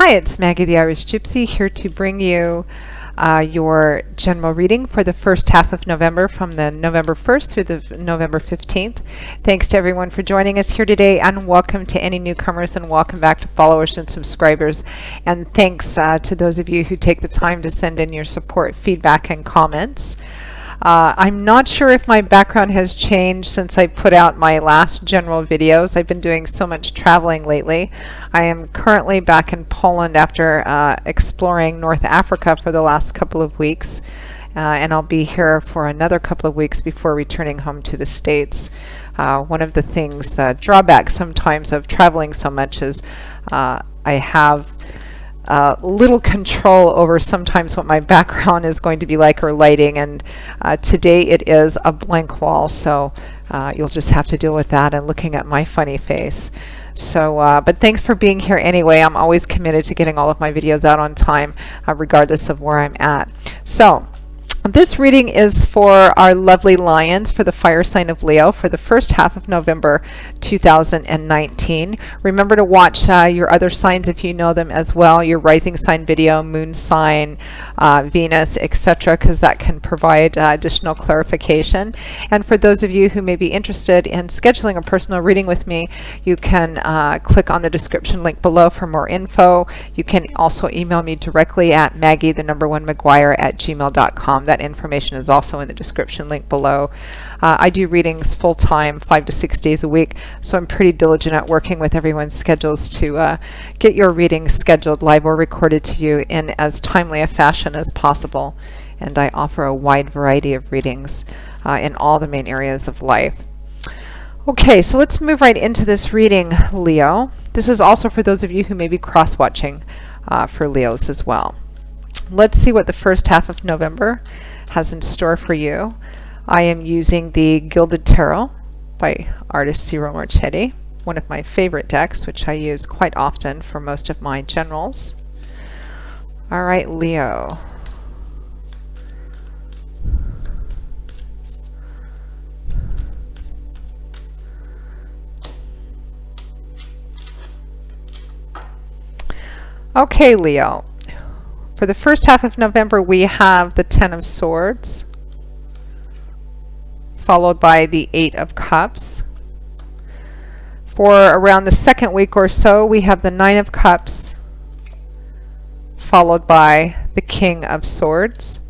Hi, it's Maggie the Irish Gypsy here to bring you your general reading for the first half of November from the November 1st through the November 15th. Thanks to everyone for joining us here today, and welcome to any newcomers, and welcome back to followers and subscribers. And thanks to those of you who take the time to send in your support, feedback, and comments. I'm not sure if my background has changed since I put out my last general videos. I've been doing so much traveling lately. I am currently back in Poland after exploring North Africa for the last couple of weeks, and I'll be here for another couple of weeks before returning home to the States. One of the things, drawbacks sometimes of traveling so much is I have little control over sometimes what my background is going to be like or lighting, and today it is a blank wall, so you'll just have to deal with that and looking at my funny face. So but thanks for being here anyway. I'm always committed to getting all of my videos out on time, regardless of where I'm at. So this reading is for our lovely lions for the fire sign of Leo for the first half of November 2019. Remember to watch your other signs if you know them as well, your rising sign video, moon sign, Venus, etc., because that can provide additional clarification. And for those of you who may be interested in scheduling a personal reading with me, you can click on the description link below for more info. You can also email me directly at maggie1maguire@gmail.com. That information is also in the description link below. I do readings full-time, 5 to 6 days a week, so I'm pretty diligent at working with everyone's schedules to get your readings scheduled live or recorded to you in as timely a fashion as possible. And I offer a wide variety of readings in all the main areas of life. Okay, so let's move right into this reading, Leo. This is also for those of you who may be cross-watching for Leos as well. Let's see what the first half of November has in store for you. I am using the Gilded Tarot by artist Ciro Marchetti, one of my favorite decks, which I use quite often for most of my generals. All right, Leo. Okay, Leo. For the first half of November, we have the Ten of Swords, followed by the Eight of Cups. For around the second week or so, we have the Nine of Cups, followed by the King of Swords.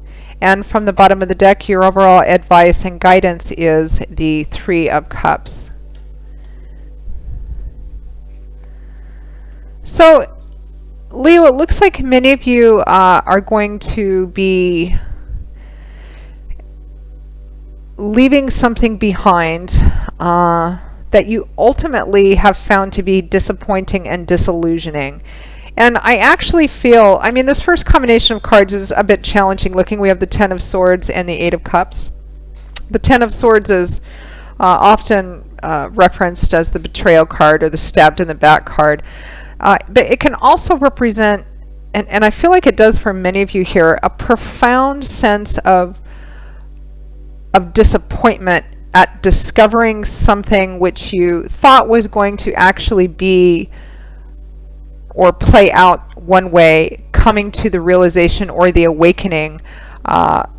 And from the bottom of the deck, your overall advice and guidance is the Three of Cups. So, Leo, it looks like many of you are going to be leaving something behind that you ultimately have found to be disappointing and disillusioning. And I actually feel, I mean, this first combination of cards is a bit challenging looking. We have the Ten of Swords and the Eight of Cups. The Ten of Swords is often referenced as the betrayal card or the stabbed in the back card. But it can also represent, and I feel like it does for many of you here, a profound sense of disappointment at discovering something which you thought was going to actually be or play out one way, coming to the realization or the awakening,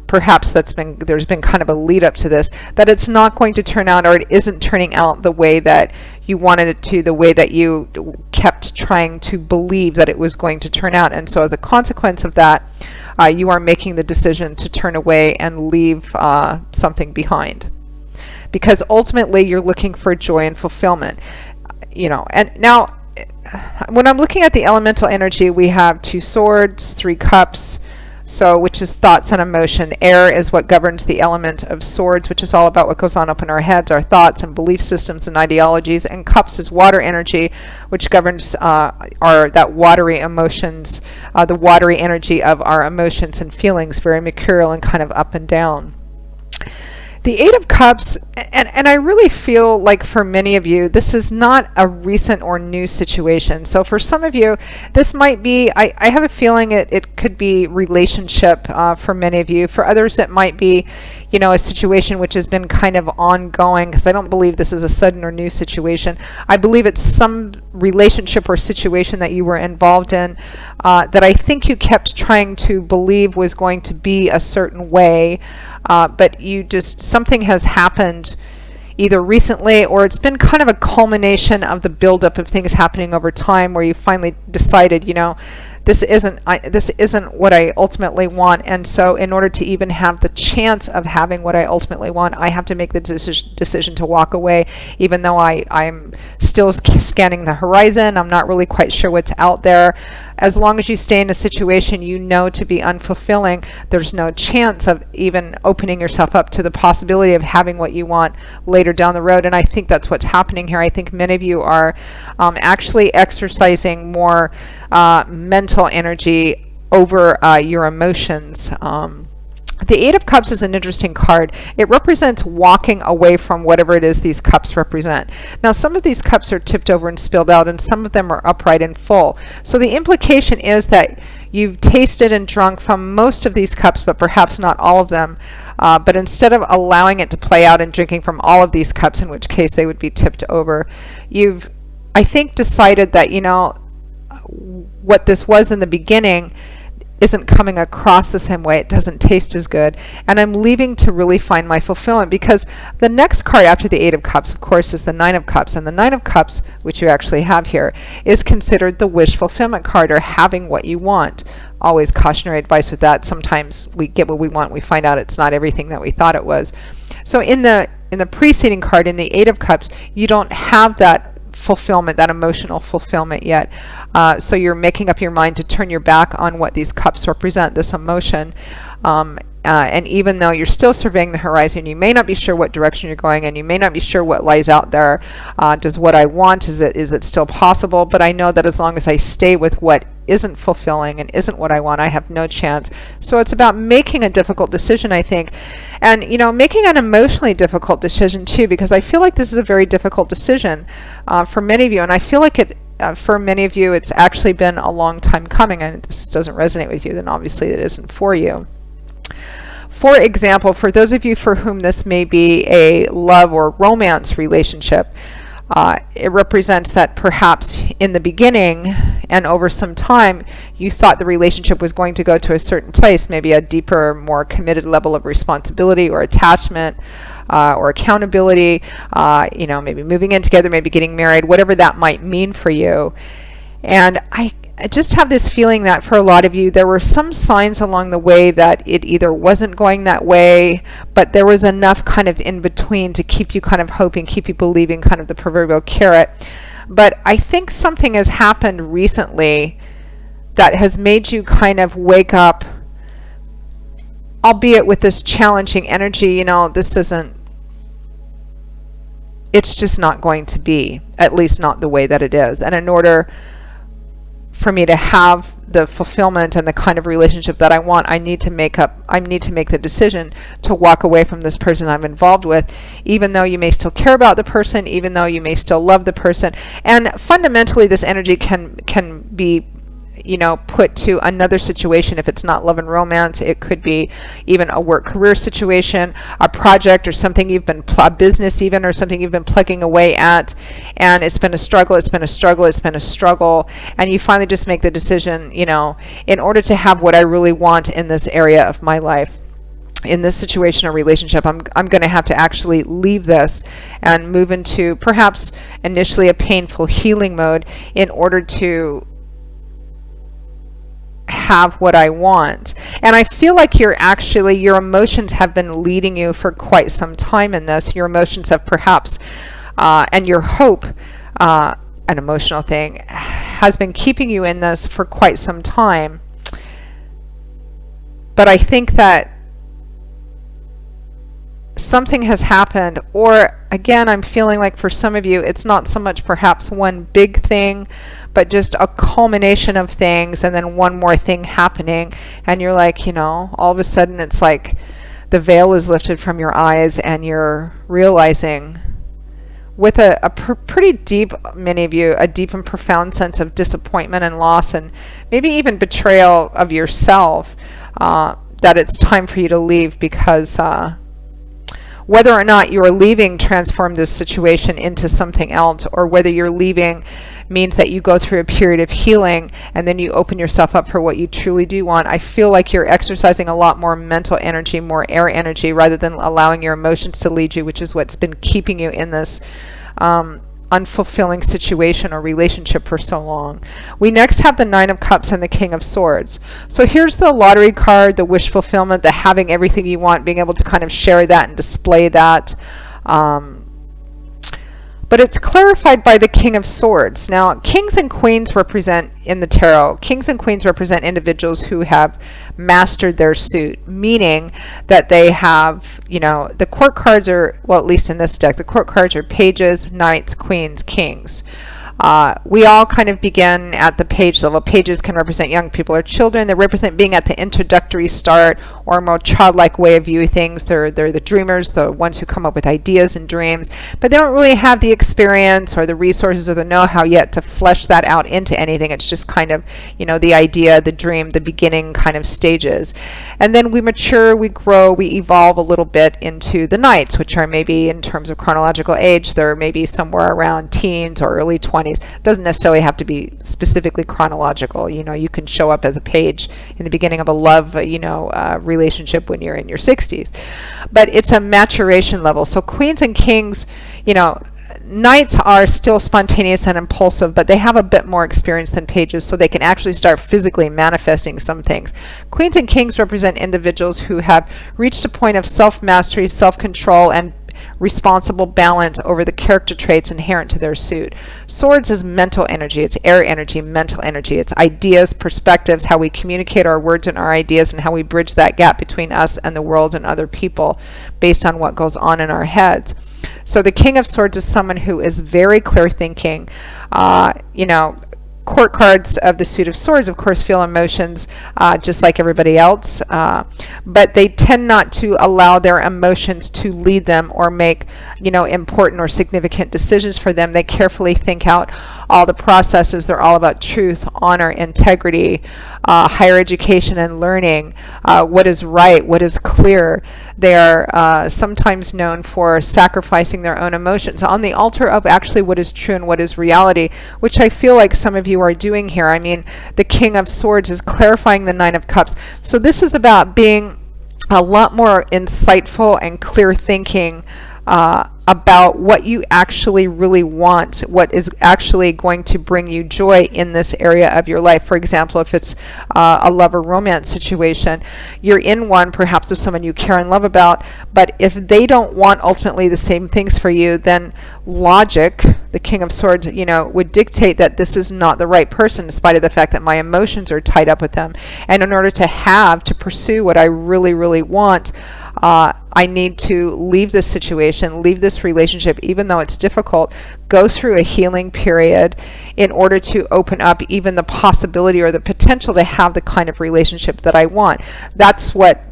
perhaps there's been kind of a lead up to this, that it's not going to turn out, or it isn't turning out the way that you wanted it to, the way that you kept trying to believe that it was going to turn out. And so as a consequence of that, you are making the decision to turn away and leave something behind, because ultimately you're looking for joy and fulfillment. You know, and now when I'm looking at the elemental energy, we have Two Swords, Three Cups, so which is thoughts and emotion. Air is what governs the element of Swords, which is all about what goes on up in our heads, our thoughts and belief systems and ideologies. And Cups is water energy, which governs that watery emotions, the watery energy of our emotions and feelings, very mercurial and kind of up and down. The Eight of Cups, and I really feel like for many of you, this is not a recent or new situation. So for some of you, this might be, I have a feeling it could be relationship for many of you. For others, it might be, a situation which has been kind of ongoing, because I don't believe this is a sudden or new situation. I believe it's some relationship or situation that you were involved in that I think you kept trying to believe was going to be a certain way, but something has happened either recently, or it's been kind of a culmination of the buildup of things happening over time, where you finally decided, this isn't what I ultimately want. And so in order to even have the chance of having what I ultimately want, I have to make the decision to walk away, even though I'm still scanning the horizon. I'm not really quite sure what's out there. As long as you stay in a situation to be unfulfilling, there's no chance of even opening yourself up to the possibility of having what you want later down the road. And I think that's what's happening here. I think many of you are actually exercising more mental energy over your emotions. The Eight of Cups is an interesting card. It represents walking away from whatever it is these cups represent. Now, some of these cups are tipped over and spilled out, and some of them are upright and full. So the implication is that you've tasted and drunk from most of these cups, but perhaps not all of them. But instead of allowing it to play out and drinking from all of these cups, in which case they would be tipped over, you've, I think, decided that, what this was in the beginning isn't coming across the same way. It doesn't taste as good. And I'm leaving to really find my fulfillment, because the next card after the Eight of Cups, of course, is the Nine of Cups. And the Nine of Cups, which you actually have here, is considered the wish fulfillment card, or having what you want. Always cautionary advice with that. Sometimes we get what we want. We find out it's not everything that we thought it was. So in the preceding card, in the Eight of Cups, you don't have that fulfillment, that emotional fulfillment yet. So you're making up your mind to turn your back on what these cups represent, this emotion. And even though you're still surveying the horizon, you may not be sure what direction you're going, and you may not be sure what lies out there. Does what I want, is it still possible? But I know that as long as I stay with what isn't fulfilling and isn't what I want, I have no chance. So it's about making a difficult decision, I think. And, making an emotionally difficult decision too, because I feel like this is a very difficult decision for many of you. And I feel like for many of you, it's actually been a long time coming. And if this doesn't resonate with you, then obviously it isn't for you. For example, for those of you for whom this may be a love or romance relationship, it represents that perhaps in the beginning and over some time, you thought the relationship was going to go to a certain place, maybe a deeper, more committed level of responsibility or attachment or accountability, maybe moving in together, maybe getting married, whatever that might mean for you. And I just have this feeling that for a lot of you, there were some signs along the way that it either wasn't going that way, but there was enough kind of in between to keep you kind of hoping, keep you believing, kind of the proverbial carrot. But I think something has happened recently that has made you kind of wake up, albeit with this challenging energy. It's just not going to be, at least not the way that it is. And in order for me to have the fulfillment and the kind of relationship that I want, I need to make the decision to walk away from this person I'm involved with, even though you may still care about the person, even though you may still love the person. And fundamentally, this energy can be put to another situation. If it's not love and romance, it could be even a work career situation, a project, or something a business even, or something you've been plugging away at, and it's been a struggle, and you finally just make the decision, in order to have what I really want in this area of my life, in this situation or relationship, I'm going to have to actually leave this and move into perhaps initially a painful healing mode in order to have what I want. And I feel like your emotions have been leading you for quite some time in this. Your emotions have perhaps, and your hope, an emotional thing, has been keeping you in this for quite some time. But I think that something has happened, or again, I'm feeling like for some of you, it's not so much perhaps one big thing, but just a culmination of things, and then one more thing happening, and you're like, all of a sudden it's like the veil is lifted from your eyes, and you're realizing with a pretty deep, many of you, a deep and profound sense of disappointment and loss, and maybe even betrayal of yourself, that it's time for you to leave, because whether or not you're leaving transform this situation into something else, or whether you're leaving means that you go through a period of healing and then you open yourself up for what you truly do want. I feel like you're exercising a lot more mental energy, more air energy, rather than allowing your emotions to lead you, which is what's been keeping you in this unfulfilling situation or relationship for so long. We next have the Nine of Cups and the King of Swords. So here's the lottery card, the wish fulfillment, the having everything you want, being able to kind of share that and display that. But it's clarified by the King of Swords. Now, kings and queens represent, in the tarot, kings and queens represent individuals who have mastered their suit, meaning that they have, the court cards are, well, at least in this deck, the court cards are pages, knights, queens, kings. We all kind of begin at the page level. Pages can represent young people or children. They represent being at the introductory start or a more childlike way of viewing things. They're the dreamers, the ones who come up with ideas and dreams, but they don't really have the experience or the resources or the know-how yet to flesh that out into anything. It's just kind of, the idea, the dream, the beginning kind of stages. And then we mature, we grow, we evolve a little bit into the knights, which are maybe, in terms of chronological age, they're maybe somewhere around teens or early 20s. Doesn't necessarily have to be specifically chronological. You can show up as a page in the beginning of a love, relationship when you're in your 60s. But it's a maturation level. So queens and kings, knights are still spontaneous and impulsive, but they have a bit more experience than pages, so they can actually start physically manifesting some things. Queens and kings represent individuals who have reached a point of self-mastery, self-control, and responsible balance over the character traits inherent to their suit. Swords is mental energy, it's air energy, mental energy, it's ideas, perspectives, how we communicate our words and our ideas, and how we bridge that gap between us and the world and other people based on what goes on in our heads. So the King of Swords is someone who is very clear thinking. Court cards of the suit of swords, of course, feel emotions just like everybody else, but they tend not to allow their emotions to lead them or make, important or significant decisions for them. They carefully think out all the processes. They're all about truth, honor, integrity, higher education and learning, what is right, what is clear. They are sometimes known for sacrificing their own emotions on the altar of actually what is true and what is reality, which I feel like some of you are doing here. I mean, the King of Swords is clarifying the Nine of Cups. So this is about being a lot more insightful and clear thinking about what you actually really want, what is actually going to bring you joy in this area of your life. For example, if it's a love or romance situation, you're in one perhaps with someone you care and love about, but if they don't want ultimately the same things for you, then logic, the King of Swords, would dictate that this is not the right person, in spite of the fact that my emotions are tied up with them. And in order to pursue what I really, really want, I need to leave this situation, leave this relationship, even though it's difficult, go through a healing period in order to open up even the possibility or the potential to have the kind of relationship that I want. That's what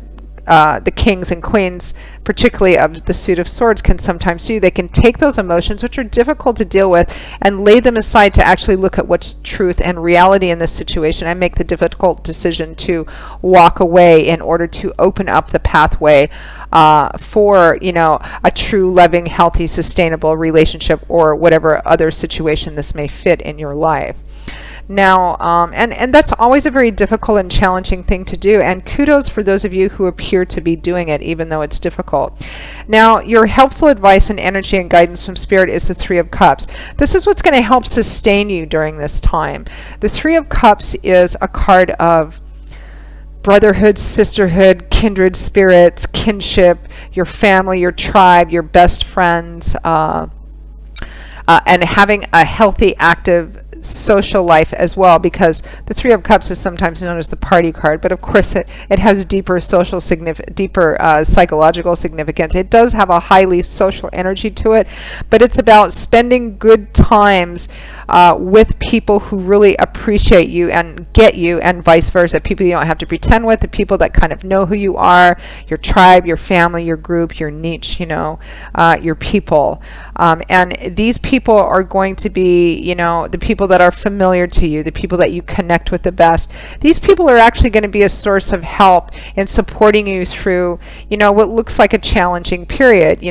the kings and queens, particularly of the suit of swords, can sometimes do. They can take those emotions, which are difficult to deal with, and lay them aside to actually look at what's truth and reality in this situation and make the difficult decision to walk away in order to open up the pathway for a true, loving, healthy, sustainable relationship, or whatever other situation this may fit in your life. Now, and that's always a very difficult and challenging thing to do, and kudos for those of you who appear to be doing it, even though it's difficult. Now, your helpful advice and energy and guidance from Spirit is the Three of Cups. This is what's going to help sustain you during this time. The Three of Cups is a card of brotherhood, sisterhood, kindred spirits, kinship, your family, your tribe, your best friends, and having a healthy, active social life as well, because the Three of Cups is sometimes known as the party card, but of course it has deeper social deeper psychological significance. It does have a highly social energy to it, but it's about spending good times with people who really appreciate you and get you, and vice versa. People you don't have to pretend with, the people that kind of know who you are, your tribe, your family, your group, your niche, your people. And these people are going to be, the people that are familiar to you, the people that you connect with the best. These people are actually going to be a source of help in supporting you through, what looks like a challenging period.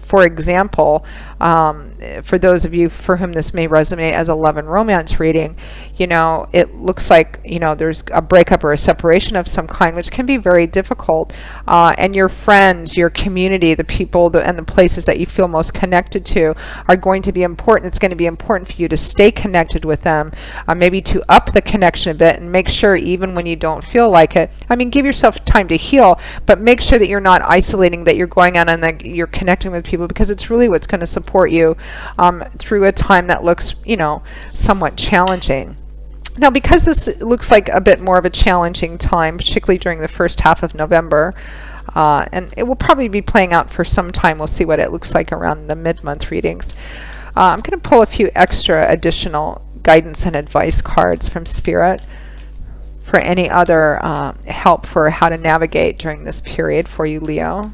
For example, for those of you for whom this may resonate as a love and romance reading, it looks like, there's a breakup or a separation of some kind, which can be very difficult. And your friends, your community, the people and the places that you feel most connected to are going to be important. It's going to be important for you to stay connected with them, maybe to up the connection a bit and make sure even when you don't feel like it, give yourself time to heal, but make sure that you're not isolating, that you're going out and that you're connecting with people, because it's really what's going to support you through a time that looks, somewhat challenging. Now, because this looks like a bit more of a challenging time, particularly during the first half of November, and it will probably be playing out for some time. We'll see what it looks like around the mid-month readings. I'm going to pull a few extra additional guidance and advice cards from Spirit for any other help for how to navigate during this period for you, Leo.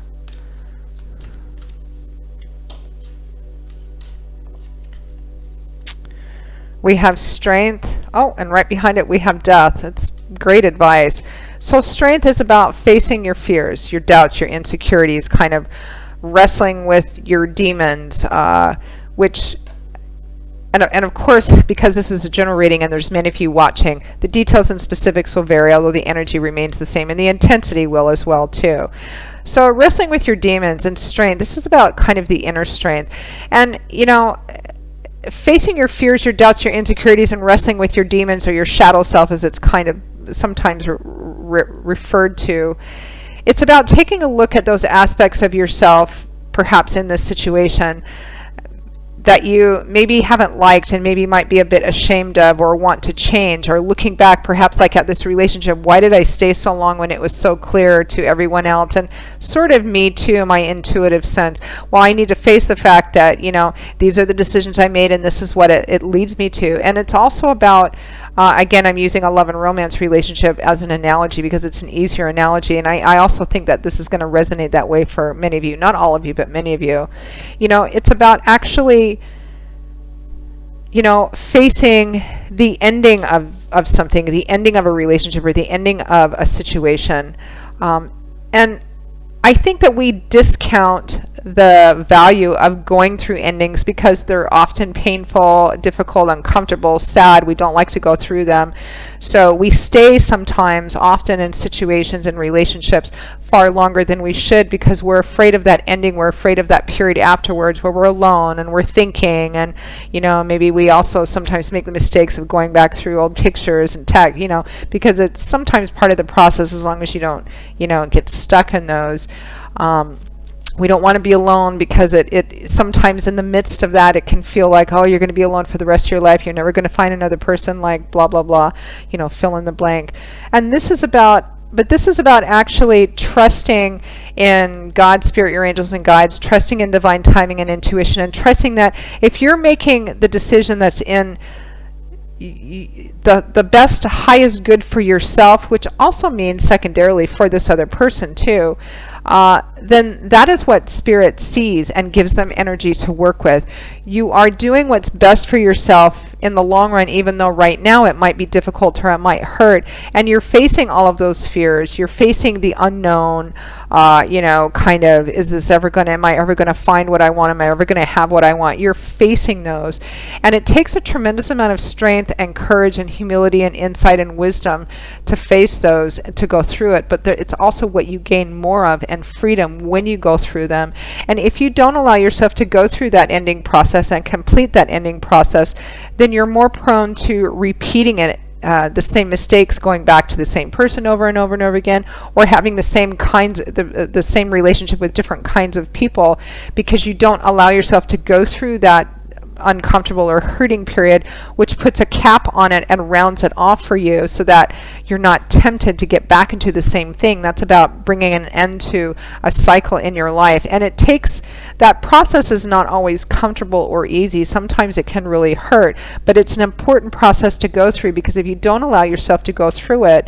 We have strength. Oh, and right behind it we have death. That's great advice. So strength is about facing your fears, your doubts, your insecurities, kind of wrestling with your demons, and of course, because this is a general reading and there's many of you watching, the details and specifics will vary, although the energy remains the same, and the intensity will as well too. So wrestling with your demons and strength, this is about kind of the inner strength. And, facing your fears, your doubts, your insecurities, and wrestling with your demons, or your shadow self as it's kind of sometimes referred to. It's about taking a look at those aspects of yourself, perhaps in this situation, that you maybe haven't liked and maybe might be a bit ashamed of or want to change, or looking back perhaps like at this relationship, why did I stay so long when it was so clear to everyone else, and sort of me too, my intuitive sense. Well, I need to face the fact that, these are the decisions I made and this is what it leads me to. And it's also about, again, I'm using a love and romance relationship as an analogy because it's an easier analogy, and I also think that this is going to resonate that way for many of you, not all of you, but many of you. It's about actually, facing the ending of something, the ending of a relationship, or the ending of a situation. And I think that we discount the value of going through endings because they're often painful, difficult, uncomfortable, sad. We don't like to go through them. So we stay sometimes, often in situations and relationships, far longer than we should because we're afraid of that ending. We're afraid of that period afterwards where we're alone and we're thinking, and maybe we also sometimes make the mistakes of going back through old pictures and tag, because it's sometimes part of the process, as long as you don't get stuck in those. We don't want to be alone because it sometimes in the midst of that, it can feel like, oh, you're going to be alone for the rest of your life. You're never going to find another person, like blah, blah, blah, fill in the blank. And this is about actually trusting in God, Spirit, your angels and guides, trusting in divine timing and intuition, and trusting that if you're making the decision that's in the best, highest good for yourself, which also means secondarily for this other person too, then that is what Spirit sees and gives them energy to work with. You are doing what's best for yourself in the long run, even though right now it might be difficult or it might hurt. And you're facing all of those fears. You're facing the unknown, kind of, am I ever going to find what I want? Am I ever going to have what I want? You're facing those. And it takes a tremendous amount of strength and courage and humility and insight and wisdom to face those, to go through it. But it's also what you gain more of, and freedom when you go through them. And if you don't allow yourself to go through that ending process and complete that ending process, then you're more prone to repeating it, the same mistakes, going back to the same person over and over and over again, or having the same kinds, the same relationship with different kinds of people, because you don't allow yourself to go through that uncomfortable or hurting period, which puts a cap on it and rounds it off for you so that you're not tempted to get back into the same thing. That's about bringing an end to a cycle in your life. And it takes, that process is not always comfortable or easy. Sometimes it can really hurt, but it's an important process to go through, because if you don't allow yourself to go through it,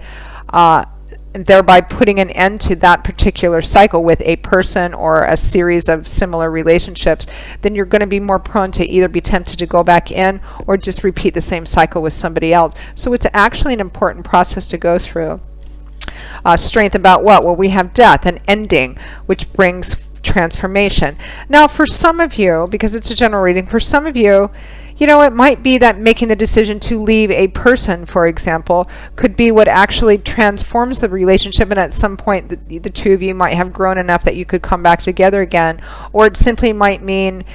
thereby putting an end to that particular cycle with a person or a series of similar relationships, then you're going to be more prone to either be tempted to go back in or just repeat the same cycle with somebody else. So it's actually an important process to go through. Strength about what? Well, we have death, an ending, which brings transformation. Now, for some of you, because it's a general reading, for some of you, it might be that making the decision to leave a person, for example, could be what actually transforms the relationship, and at some point the two of you might have grown enough that you could come back together again. Or it simply might mean,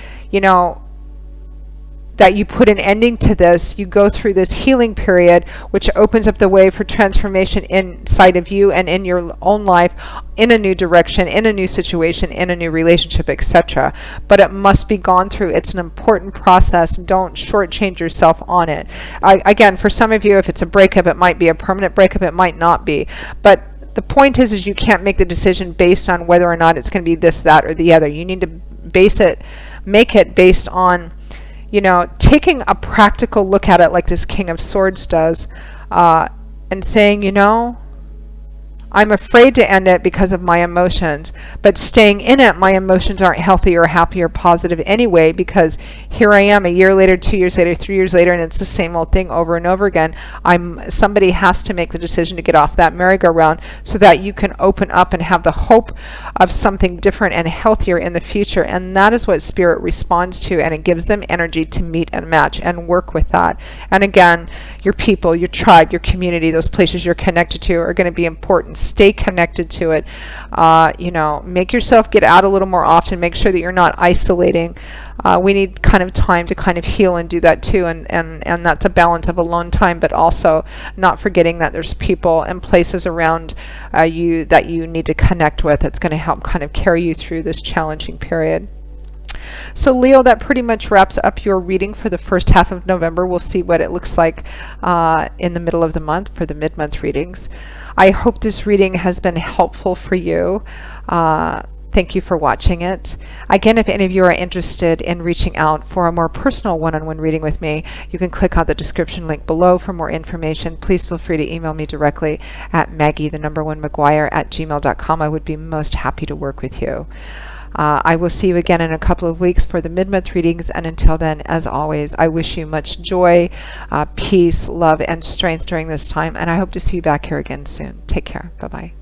that you put an ending to this, you go through this healing period, which opens up the way for transformation inside of you and in your own life, in a new direction, in a new situation, in a new relationship, etc. But it must be gone through. It's an important process. Don't shortchange yourself on it. Again, for some of you, if it's a breakup, it might be a permanent breakup, it might not be. But the point is you can't make the decision based on whether or not it's going to be this, that, or the other. You need to make it based on taking a practical look at it, like this King of Swords does, and saying, I'm afraid to end it because of my emotions, but staying in it, my emotions aren't healthy or happy or positive anyway, because here I am a year later, 2 years later, 3 years later, and it's the same old thing over and over again. Somebody has to make the decision to get off that merry-go-round so that you can open up and have the hope of something different and healthier in the future. And that is what Spirit responds to, and it gives them energy to meet and match and work with that. And again, your people, your tribe, your community, those places you're connected to are going to be important. Stay connected to it. Make yourself get out a little more often. Make sure that you're not isolating. We need kind of time to kind of heal and do that too, and that's a balance of alone time, but also not forgetting that there's people and places around you that you need to connect with. That's going to help kind of carry you through this challenging period. So Leo, that pretty much wraps up your reading for the first half of November. We'll see what it looks like in the middle of the month for the mid-month readings. I hope this reading has been helpful for you. Thank you for watching it. Again, if any of you are interested in reaching out for a more personal one-on-one reading with me, you can click on the description link below for more information. Please feel free to email me directly at Maggie1McGuire@gmail.com. I would be most happy to work with you. I will see you again in a couple of weeks for the mid-month readings, and until then, as always, I wish you much joy, peace, love, and strength during this time, and I hope to see you back here again soon. Take care. Bye-bye.